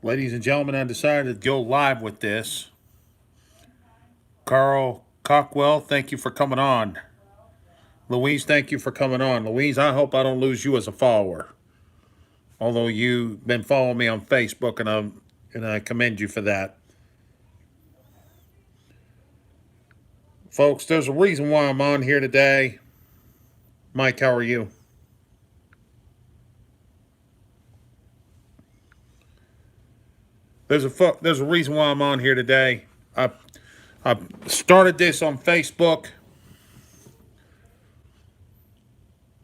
Ladies and gentlemen, I decided to go live with this. Carl Cockwell, thank you for coming on. Louise, thank you for coming on. Louise, I hope I don't lose you as a follower. Although you've been following me on Facebook, and I commend you for that. Folks, there's a reason why I'm on here today. Mike, how are you? There's a reason why I'm on here today. I started this on Facebook.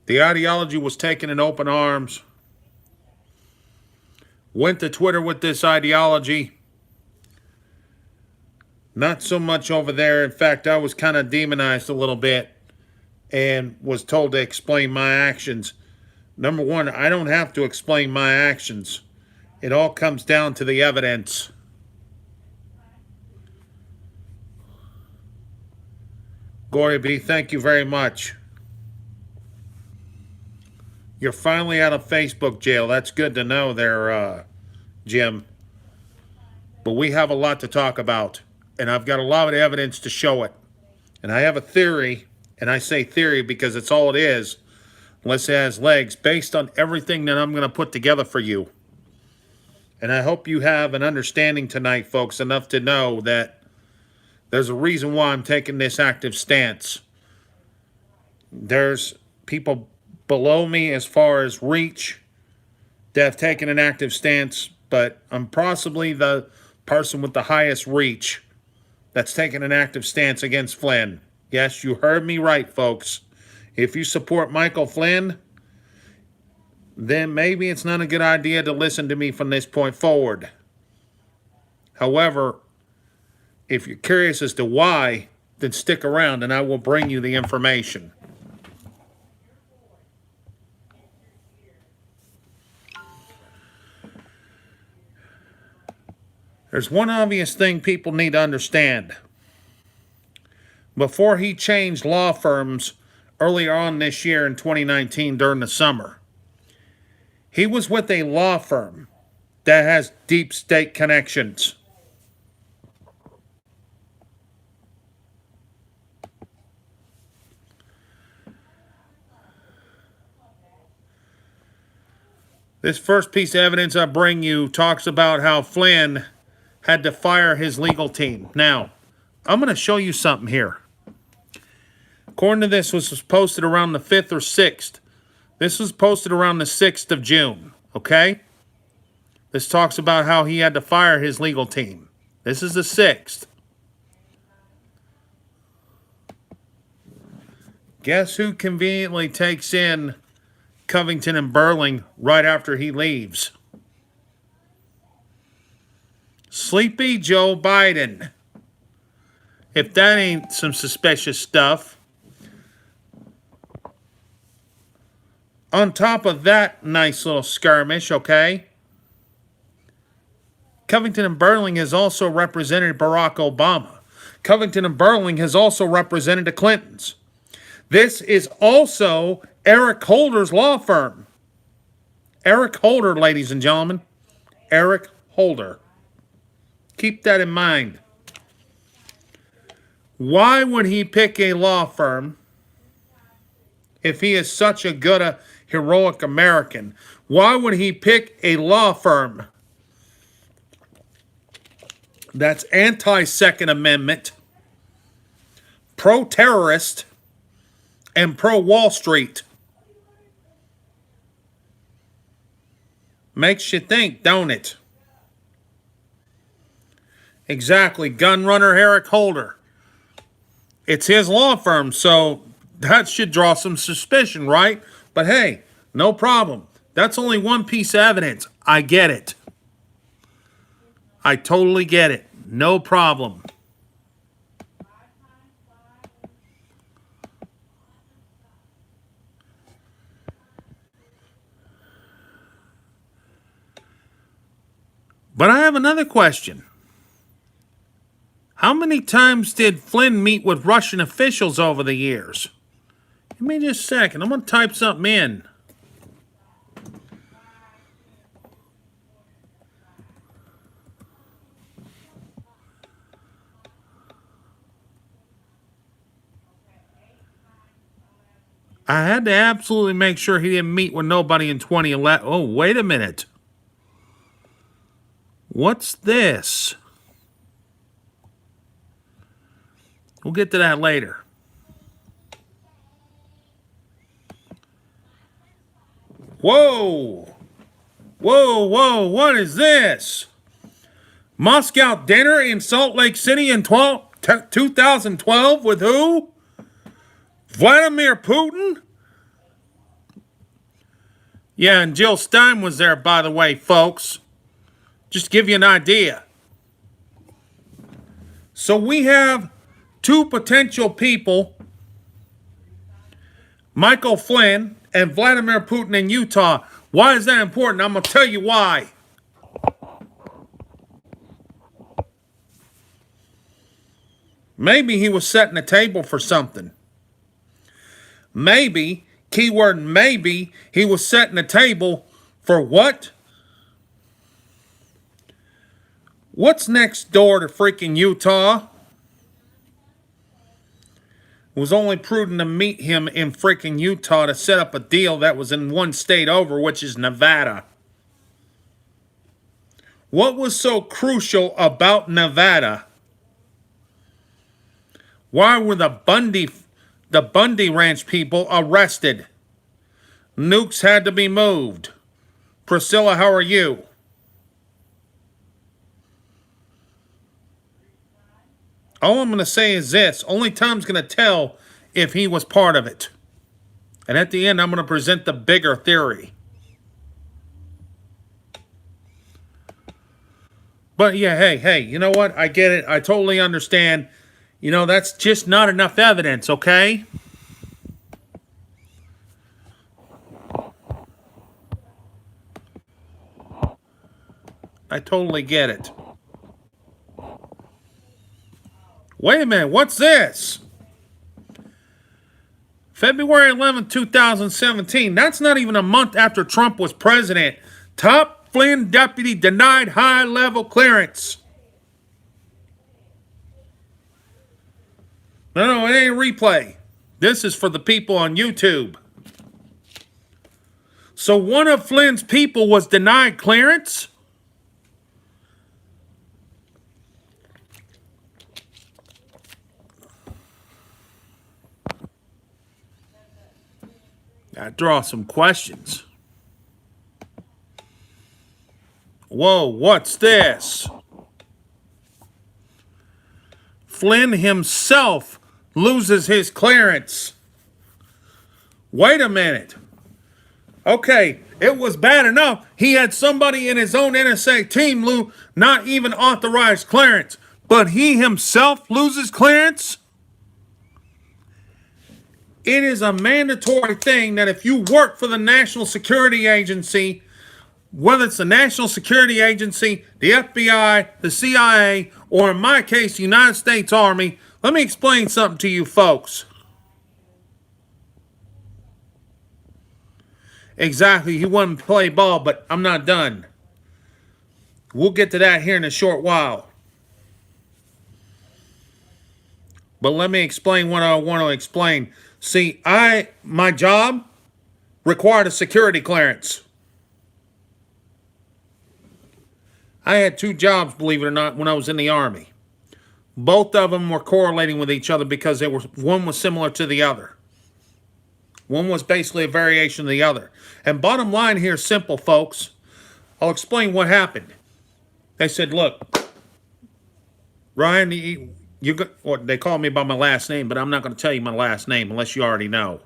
The ideology was taken in open arms. Went to Twitter with this ideology. Not so much over there. In fact, I was kind of demonized a little bit and was told to explain my actions. Number one, I don't have to explain my actions. It all comes down to the evidence. Glory be, thank you very much. You're finally out of Facebook jail. That's good to know there, Jim. But we have a lot to talk about, and I've got a lot of evidence to show it. And I have a theory, and I say theory because it's all it is, unless it has legs, based on everything that I'm going to put together for you. And I hope you have an understanding tonight, folks, enough to know that there's a reason why I'm taking this active stance. There's people below me as far as reach that have taken an active stance, but I'm possibly the person with the highest reach that's taken an active stance against Flynn. Yes, you heard me right, folks. If you support Michael Flynn, then maybe it's not a good idea to listen to me from this point forward. However, if you're curious as to why, then stick around and I will bring you the information. There's one obvious thing people need to understand. Before he changed law firms earlier on this year in 2019 during the summer, he was with a law firm that has deep state connections. This first piece of evidence I bring you talks about how Flynn had to fire his legal team. Now, I'm going to show you something here. According to this, was posted around the 5th or 6th. This was posted around the 6th of June, okay? This talks about how he had to fire his legal team. This is the 6th. Guess who conveniently takes in Covington and Burling right after he leaves? Sleepy Joe Biden. If that ain't some suspicious stuff. On top of that nice little skirmish, okay? Covington and Burling has also represented Barack Obama. Covington and Burling has also represented the Clintons. This is also Eric Holder's law firm. Eric Holder, ladies and gentlemen. Eric Holder. Keep that in mind. Why would he pick a law firm if he is such a good, heroic American? Why would he pick a law firm that's anti-Second Amendment, pro-terrorist, and pro-Wall Street? Makes you think, don't it? Exactly. Gun runner Eric Holder. It's his law firm, so that should draw some suspicion, right? But hey, no problem. That's only one piece of evidence. I get it. I totally get it. No problem. But I have another question. How many times did Flynn meet with Russian officials over the years? Give me just a second. I'm going to type something in. I had to absolutely make sure he didn't meet with nobody in 2011. Oh, wait a minute. What's this? We'll get to that later. Whoa! Whoa, whoa, what is this? Moscow dinner in Salt Lake City in 2012 with who? Vladimir Putin? Yeah, and Jill Stein was there, by the way, folks. Just to give you an idea. So we have two potential people, Michael Flynn and Vladimir Putin in Utah. Why is that important? I'm going to tell you why. Maybe he was setting a table for something. Maybe, keyword maybe, he was setting a table for what? What's next door to freaking Utah? It was only prudent to meet him in freaking Utah to set up a deal that was in one state over, which is Nevada. What was so crucial about Nevada? Why were the Bundy Ranch people arrested? Nukes had to be moved. Priscilla, how are you? All I'm going to say is this. Only time's going to tell if he was part of it. And at the end, I'm going to present the bigger theory. But yeah, hey, you know what? I get it. I totally understand. You know, that's just not enough evidence, okay? I totally get it. Wait a minute, what's this? February 11, 2017. That's not even a month after Trump was president. Top Flynn deputy denied high-level clearance. No, it ain't a replay. This is for the people on YouTube. So one of Flynn's people was denied clearance? I draw some questions. Whoa, what's this? Flynn himself loses his clearance. Wait a minute. Okay, it was bad enough. He had somebody in his own NSA team not even authorized clearance, but he himself loses clearance? It is a mandatory thing that if you work for the National Security Agency, whether it's the National Security Agency, the FBI, the CIA, or in my case, the United States Army, let me explain something to you folks. Exactly, he wanted to play ball, but I'm not done. We'll get to that here in a short while. But let me explain what I want to explain. See, my job required a security clearance. I had two jobs, believe it or not, when I was in the Army. Both of them were correlating with each other because one was similar to the other. One was basically a variation of the other. And bottom line here is simple, folks. I'll explain what happened. They said, look, Ryan, or they call me by my last name, but I'm not going to tell you my last name unless you already know.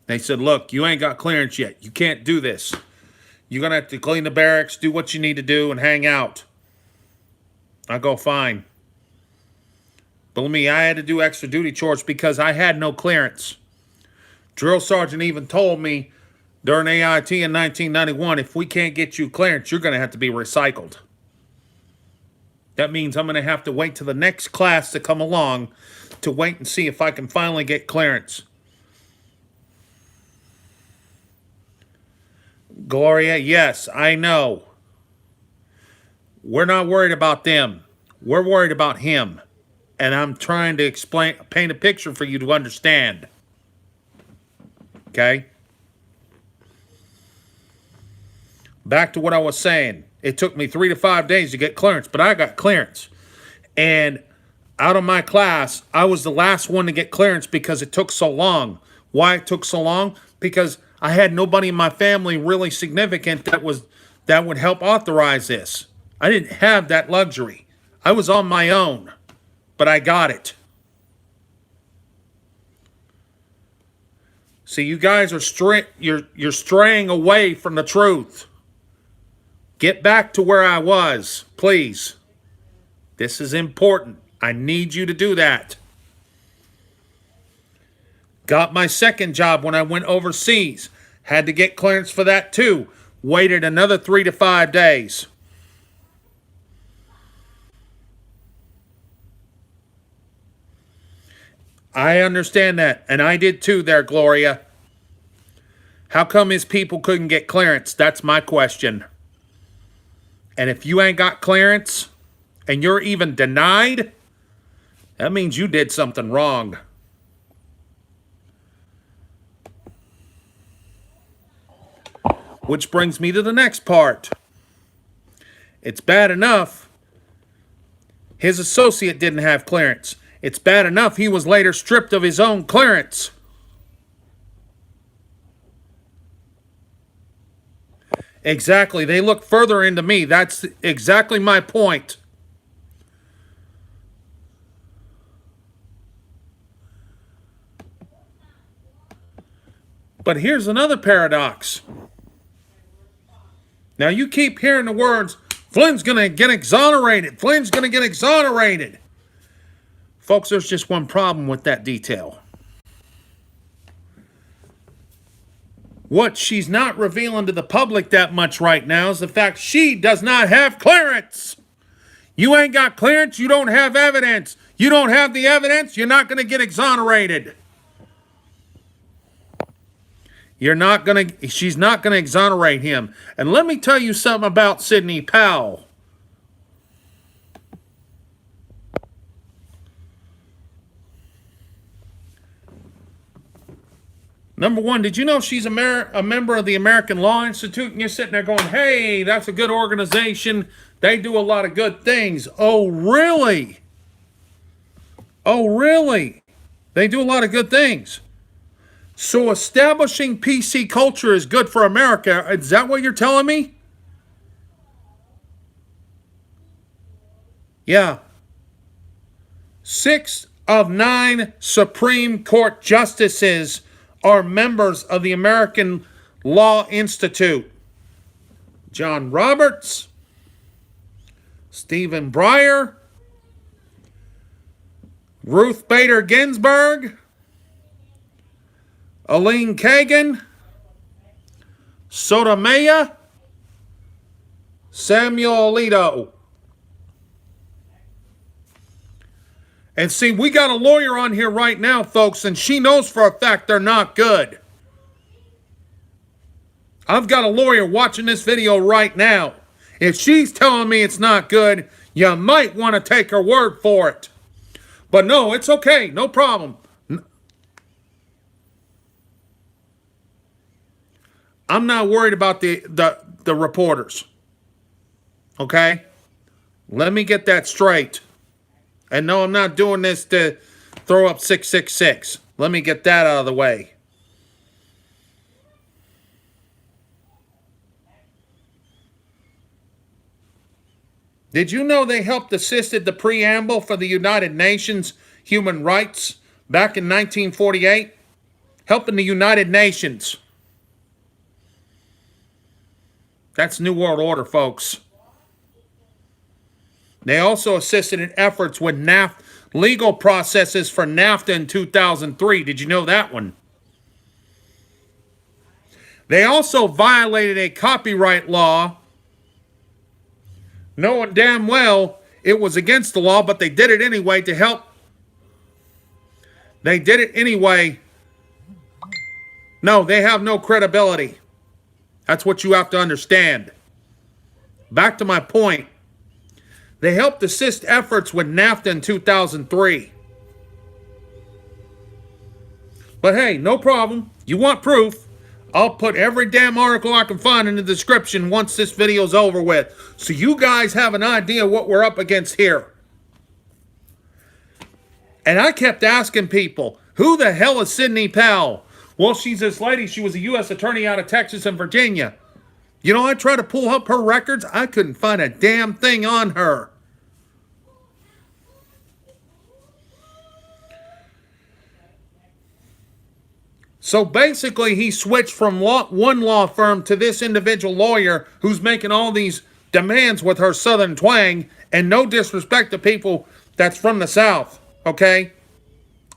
They said, look, you ain't got clearance yet. You can't do this. You're going to have to clean the barracks, do what you need to do, and hang out. I go, fine. Believe me, I had to do extra duty chores because I had no clearance. Drill sergeant even told me during AIT in 1991, if we can't get you clearance, you're going to have to be recycled. That means I'm going to have to wait till the next class to come along to wait and see if I can finally get clearance. Gloria, yes, I know. We're not worried about them. We're worried about him. And I'm trying to paint a picture for you to understand. okay? Back to what I was saying. It took me 3 to 5 days to get clearance, but I got clearance. And out of my class, I was the last one to get clearance because it took so long. Why it took so long? Because I had nobody in my family really significant that would help authorize this. I didn't have that luxury. I was on my own, but I got it. See, you guys are you're straying away from the truth. Get back to where I was, please. This is important. I need you to do that. Got my second job when I went overseas. Had to get clearance for that too. Waited another 3 to 5 days. I understand that, and I did too there, Gloria. How come his people couldn't get clearance? That's my question. And if you ain't got clearance, and you're even denied, that means you did something wrong. Which brings me to the next part. It's bad enough his associate didn't have clearance. It's bad enough he was later stripped of his own clearance. Exactly. They look further into me. That's exactly my point. But here's another paradox. Now you keep hearing the words, Flynn's going to get exonerated. Flynn's going to get exonerated. Folks, there's just one problem with that detail. What she's not revealing to the public that much right now is the fact she does not have clearance. You ain't got clearance, you don't have evidence. You don't have the evidence, you're not going to get exonerated. She's not going to exonerate him. And let me tell you something about Sidney Powell. Number one, did you know she's a member of the American Law Institute? And you're sitting there going, hey, that's a good organization. They do a lot of good things. Oh, really? Oh, really? They do a lot of good things. So establishing PC culture is good for America. Is that what you're telling me? Yeah. 6 of 9 Supreme Court justices are members of the American Law Institute. John Roberts, Stephen Breyer, Ruth Bader Ginsburg, Elaine Kagan, Sotomayor, Samuel Alito. And see, we got a lawyer on here right now, folks, and she knows for a fact they're not good. I've got a lawyer watching this video right now. If she's telling me it's not good, you might want to take her word for it. But no, it's okay. No problem. I'm not worried about the reporters. Okay? Let me get that straight. And no, I'm not doing this to throw up 666. Let me get that out of the way. Did you know they helped assisted the preamble for the United Nations human rights back in 1948? Helping the United Nations. That's New World Order, folks. They also assisted in efforts with legal processes for NAFTA in 2003. Did you know that one? They also violated a copyright law, knowing damn well it was against the law, but they did it anyway to help. They did it anyway. No, they have no credibility. That's what you have to understand. Back to my point. They helped assist efforts with NAFTA in 2003. But hey, no problem. You want proof? I'll put every damn article I can find in the description once this video's over with. So you guys have an idea what we're up against here. And I kept asking people, who the hell is Sidney Powell? Well, she's this lady. She was a U.S. attorney out of Texas and Virginia. You know, I tried to pull up her records. I couldn't find a damn thing on her. So basically, he switched from one law firm to this individual lawyer who's making all these demands with her southern twang, and no disrespect to people that's from the South, okay?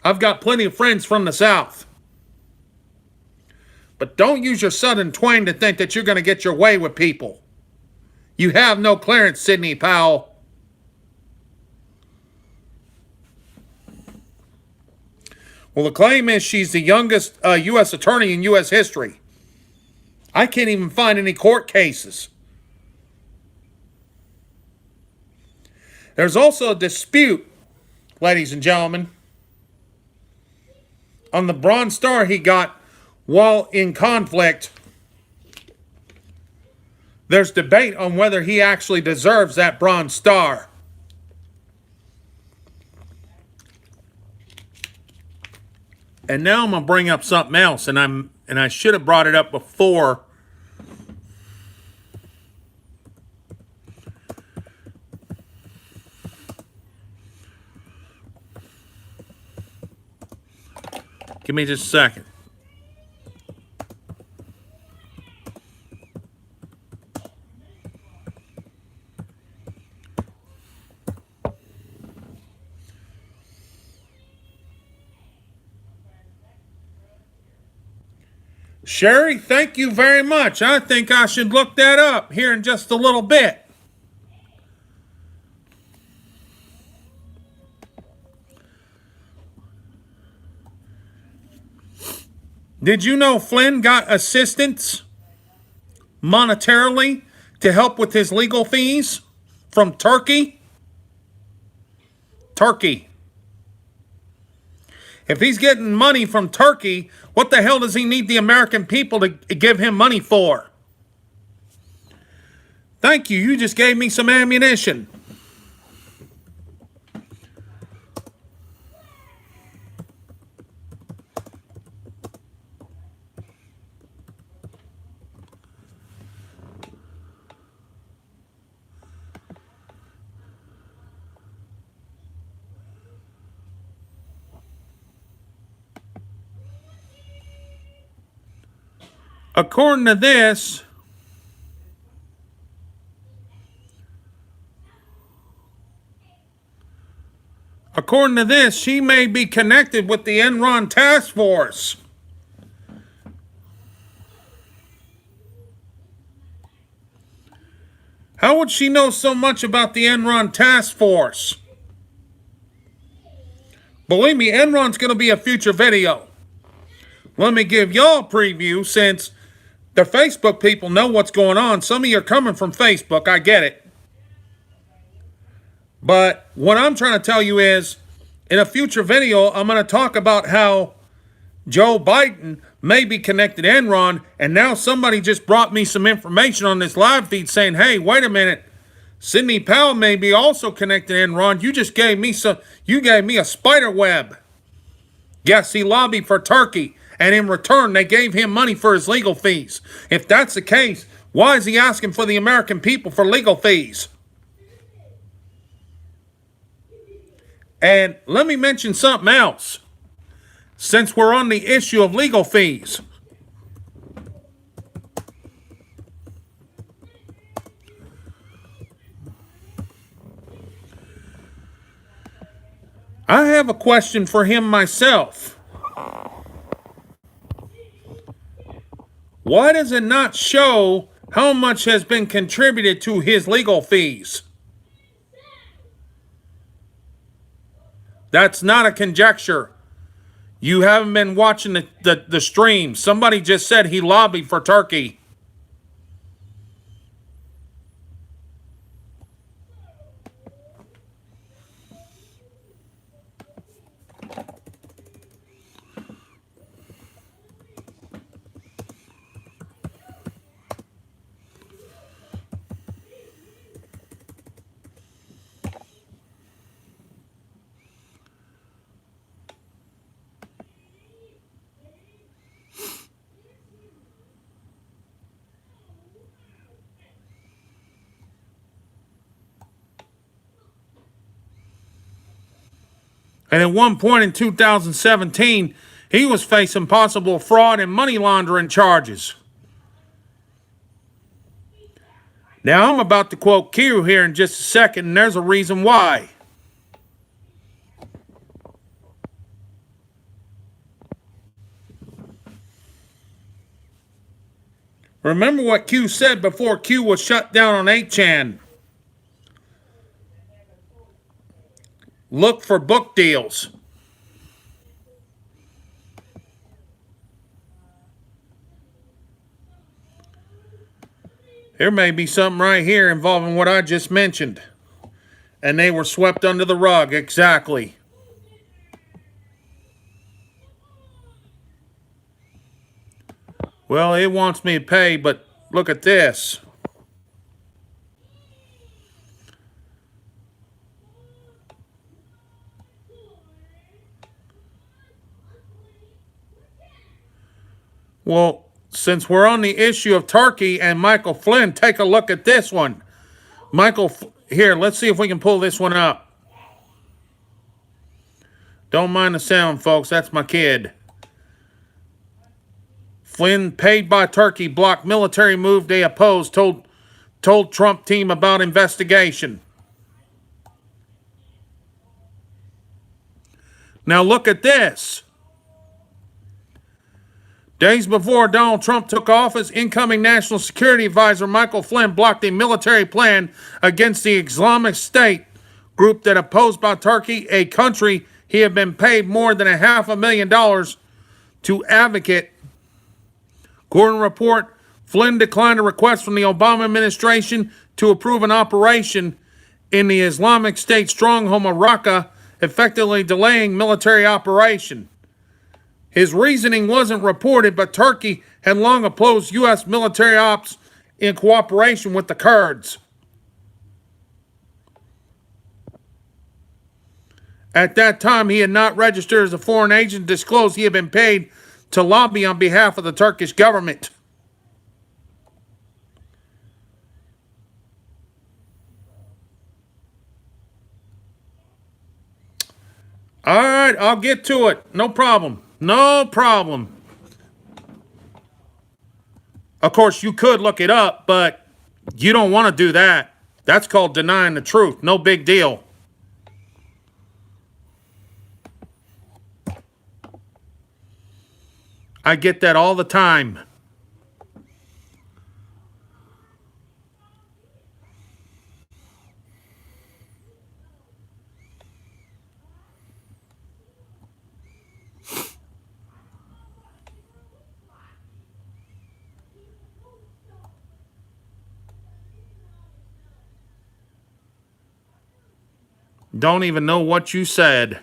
I've got plenty of friends from the South. But don't use your southern twang to think that you're going to get your way with people. You have no clearance, Sidney Powell. Well, the claim is she's the youngest U.S. attorney in U.S. history. I can't even find any court cases. There's also a dispute, ladies and gentlemen, on the Bronze Star he got while in conflict. There's debate on whether he actually deserves that Bronze Star. And now I'm going to bring up something else, and I should have brought it up before. Give me just a second. Sherry, thank you very much. I think I should look that up here in just a little bit. Did you know Flynn got assistance monetarily to help with his legal fees from Turkey? Turkey. If he's getting money from Turkey, what the hell does he need the American people to give him money for? Thank you. You just gave me some ammunition. According to this, she may be connected with the Enron task force. How would she know so much about the Enron task force? Believe me, Enron's going to be a future video. Let me give y'all a preview since the Facebook people know what's going on. Some of you are coming from Facebook. I get it. But what I'm trying to tell you is, in a future video, I'm going to talk about how Joe Biden may be connected to Enron, and now somebody just brought me some information on this live feed saying, hey, wait a minute, Sidney Powell may be also connected to Enron. You just gave me a spider web. Yes, he lobbied for Turkey, and in return, they gave him money for his legal fees. If that's the case, why is he asking for the American people for legal fees? And let me mention something else, since we're on the issue of legal fees. I have a question for him myself. Why does it not show how much has been contributed to his legal fees? That's not a conjecture. You haven't been watching the stream. Somebody just said he lobbied for Turkey. And at one point in 2017, he was facing possible fraud and money laundering charges. Now, I'm about to quote Q here in just a second, and there's a reason why. Remember what Q said before Q was shut down on 8chan. Look for book deals. There may be something right here involving what I just mentioned. And they were swept under the rug, exactly. Well, it wants me to pay, but look at this. Well, since we're on the issue of Turkey and Michael Flynn, take a look at this one. Here, let's see if we can pull this one up. Don't mind the sound, folks. That's my kid. Flynn, paid by Turkey, blocked military move they oppose, told Trump team about investigation. Now look at this. Days before Donald Trump took office, incoming National Security Advisor Michael Flynn blocked a military plan against the Islamic State group that opposed by Turkey, a country he had been paid more than $500,000 to advocate. According to report, Flynn declined a request from the Obama administration to approve an operation in the Islamic State stronghold of Raqqa, effectively delaying military operation. His reasoning wasn't reported, but Turkey had long opposed U.S. military ops in cooperation with the Kurds. At that time, he had not registered as a foreign agent, disclosed he had been paid to lobby on behalf of the Turkish government. All right, I'll get to it. No problem. No problem. Of course, you could look it up, but you don't want to do that. That's called denying the truth. No big deal. I get that all the time. Don't even know what you said.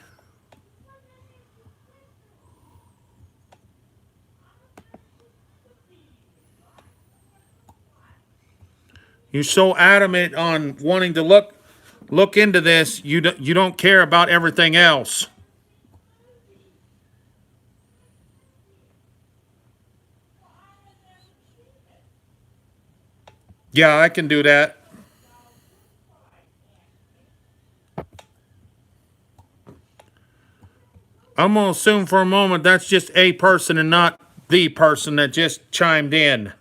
You're so adamant on wanting to look into this, you don't care about everything else. Yeah, I can do that. I'm going to assume for a moment that's just a person and not the person that just chimed in.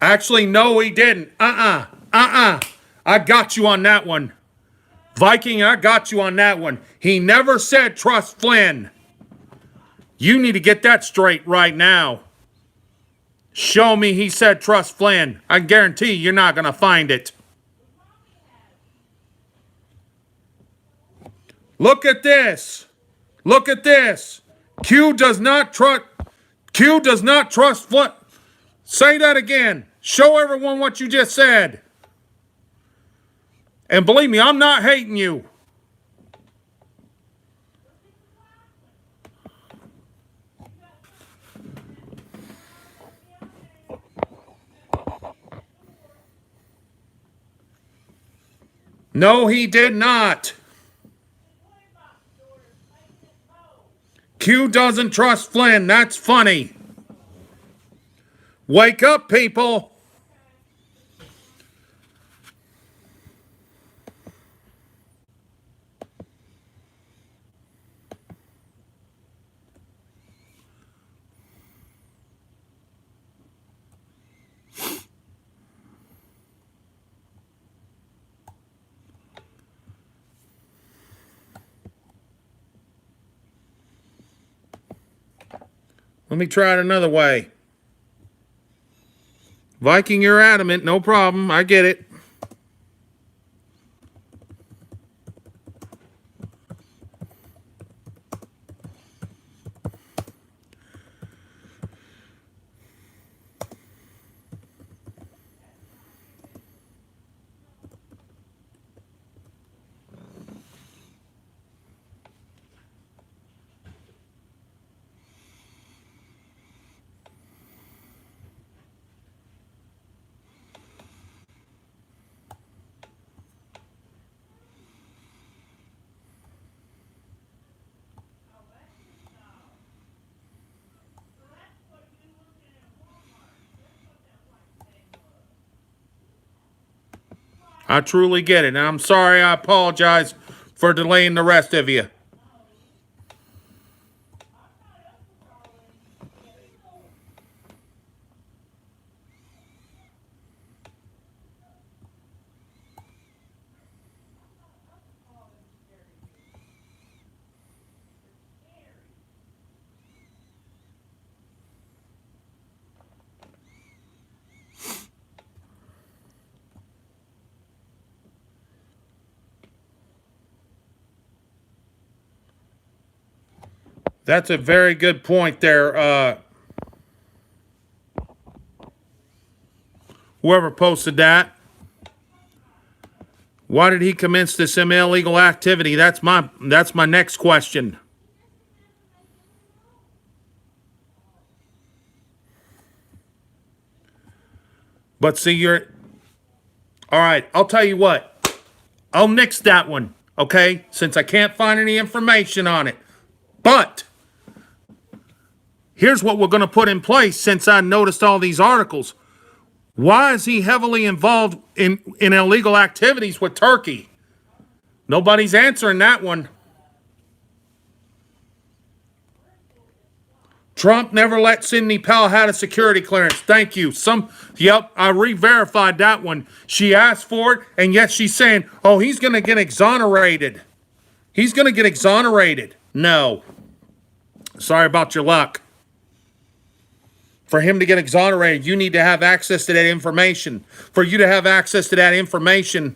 Actually, no, he didn't. I got you on that one. Viking, I got you on that one. He never said trust Flynn. You need to get that straight right now. Show me he said trust Flynn. I guarantee you're not going to find it. Look at this. Look at this. Q does not trust Flynn. Say that again. Show everyone what you just said. And believe me, I'm not hating you. No, he did not. Q doesn't trust Flynn. That's funny. Wake up, people. Let me try it another way. Viking, you're adamant. No problem. I get it. I truly get it. And I'm sorry. I apologize for delaying the rest of you. That's a very good point there. Whoever posted that. Why did he commence this illegal activity? That's my next question. But see, all right, I'll tell you what. I'll nix that one, okay? Since I can't find any information on it. But here's what we're going to put in place since I noticed all these articles. Why is he heavily involved in illegal activities with Turkey? Nobody's answering that one. Trump never let Sidney Powell have a security clearance. Thank you. Yep, I re-verified that one. She asked for it, and yet she's saying, oh, he's going to get exonerated. He's going to get exonerated. No. Sorry about your luck. For him to get exonerated, you need to have access to that information. For you to have access to that information,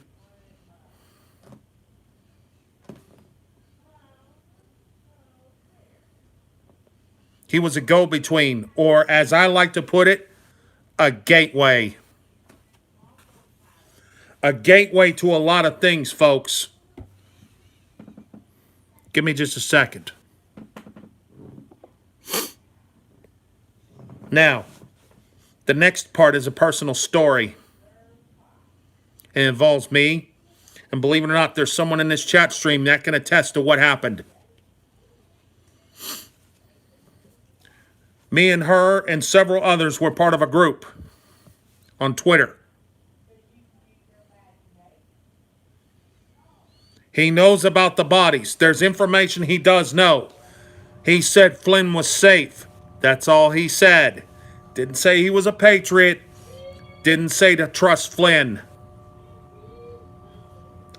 he was a go-between, or as I like to put it, a gateway. A gateway to a lot of things, folks. Give me just a second. Now, the next part is a personal story. It involves me, and believe it or not, there's someone in this chat stream that can attest to what happened. Me and her and several others were part of a group on Twitter. He knows about the bodies. There's information he does know. He said Flynn was safe. That's all he said. Didn't say he was a patriot. Didn't say to trust Flynn.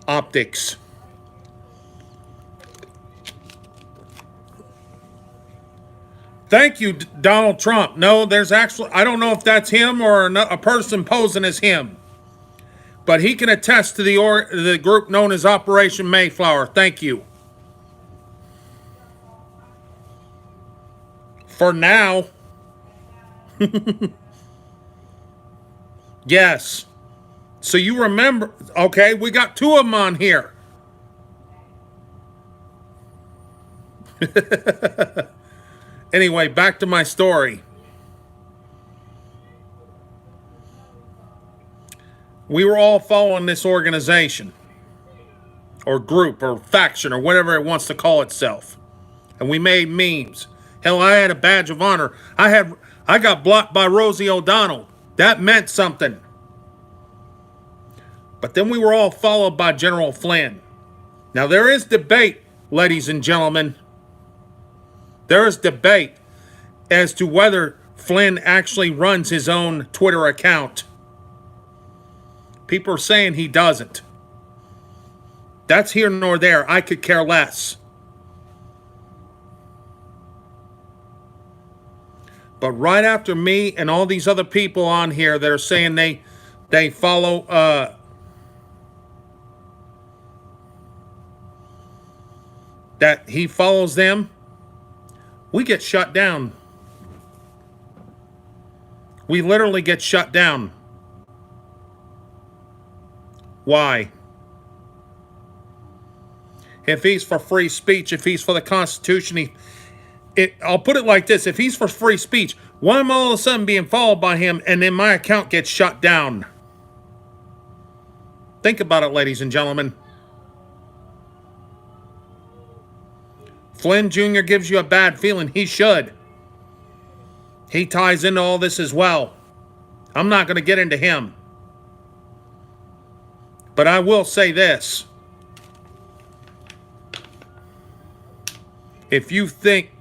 Optics. Thank you, Donald Trump. No, there's actually, I don't know if that's him or a person posing as him. But he can attest to the group known as Operation Mayflower. Thank you. For now. Yes. So you remember, okay, we got two of them on here. Anyway, back to my story. We were all following this organization or group or faction or whatever it wants to call itself. And we made memes. Hell, I had a badge of honor. I got blocked by Rosie O'Donnell. That meant something. But then we were all followed by General Flynn. Now there is debate, ladies and gentlemen. There is debate as to whether Flynn actually runs his own Twitter account. People are saying he doesn't. That's here nor there. I could care less. But right after me and all these other people on here that are saying they follow that he follows them, we get shut down. We literally get shut down. Why? If he's for free speech, if he's for the Constitution, I'll put it like this. If he's for free speech, why am I all of a sudden being followed by him and then my account gets shut down? Think about it, ladies and gentlemen. Flynn Jr. gives you a bad feeling. He should. He ties into all this as well. I'm not going to get into him. But I will say this. If you think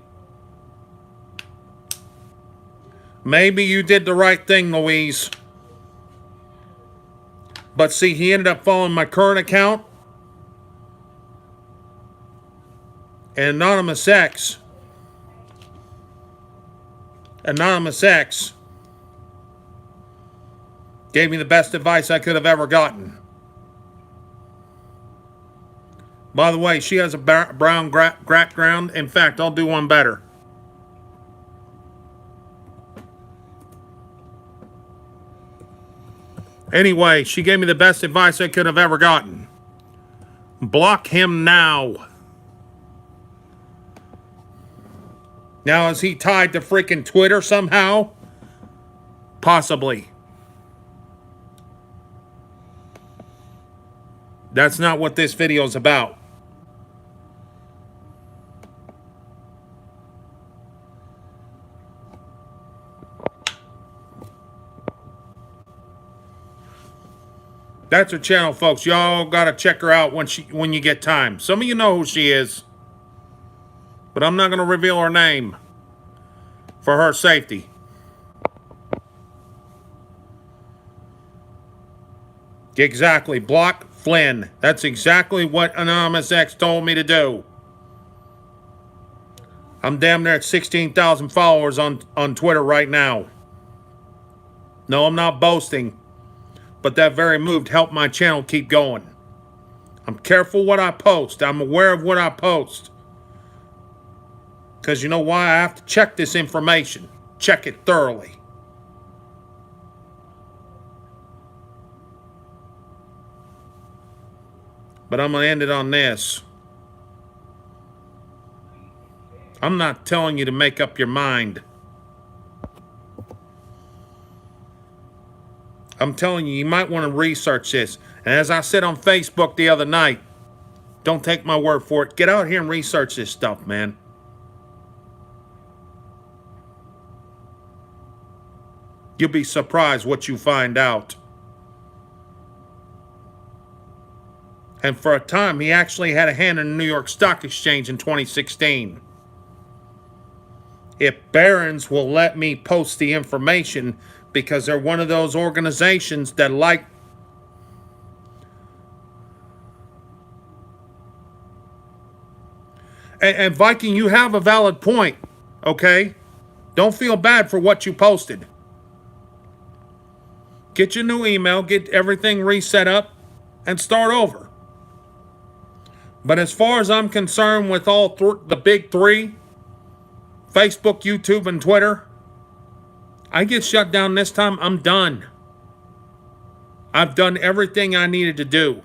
maybe you did the right thing, Louise, but see, he ended up following my current account and Anonymous X gave me the best advice I could have ever gotten. By the way, she has a brown background. In fact, I'll do one better. Anyway, she gave me the best advice I could have ever gotten. Block him now. Now, is he tied to freaking Twitter somehow? Possibly. That's not what this video is about. That's her channel, folks. Y'all gotta check her out when you get time. Some of you know who she is, but I'm not gonna reveal her name for her safety. Exactly. Block Flynn. That's exactly what Anonymous X told me to do. I'm damn near at 16,000 followers on Twitter right now. No, I'm not boasting, but that very move helped my channel keep going. I'm careful what I post. I'm aware of what I post. Because you know why? I have to check this information. Check it thoroughly. But I'm going to end it on this. I'm not telling you to make up your mind. I'm telling you, you might want to research this. And as I said on Facebook the other night, don't take my word for it. Get out here and research this stuff, man. You'll be surprised what you find out. And for a time, he actually had a hand in the New York Stock Exchange in 2016. If Barron's will let me post the information, because they're one of those organizations that like... And Viking, you have a valid point, okay? Don't feel bad for what you posted. Get your new email, get everything reset up, and start over. But as far as I'm concerned with all the big three, Facebook, YouTube, and Twitter, I get shut down this time, I'm done. I've done everything I needed to do.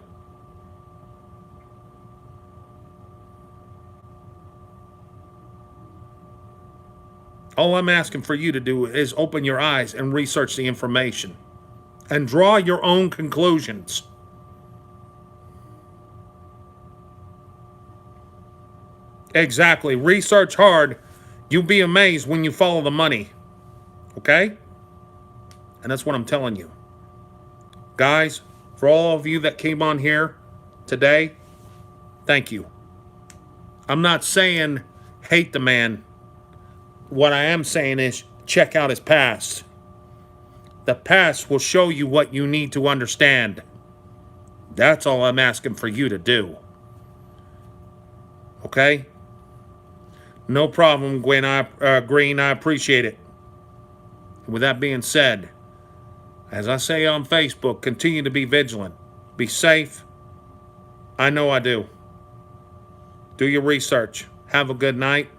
All I'm asking for you to do is open your eyes and research the information. And draw your own conclusions. Exactly. Research hard. You'll be amazed when you follow the money. Okay? And that's what I'm telling you. Guys, for all of you that came on here today, thank you. I'm not saying hate the man. What I am saying is check out his past. The past will show you what you need to understand. That's all I'm asking for you to do. Okay? No problem, Green. I appreciate it. With that being said, as I say on Facebook, continue to be vigilant. Be safe. I know I do. Do your research. Have a good night.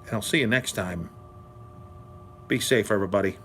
And I'll see you next time. Be safe, everybody.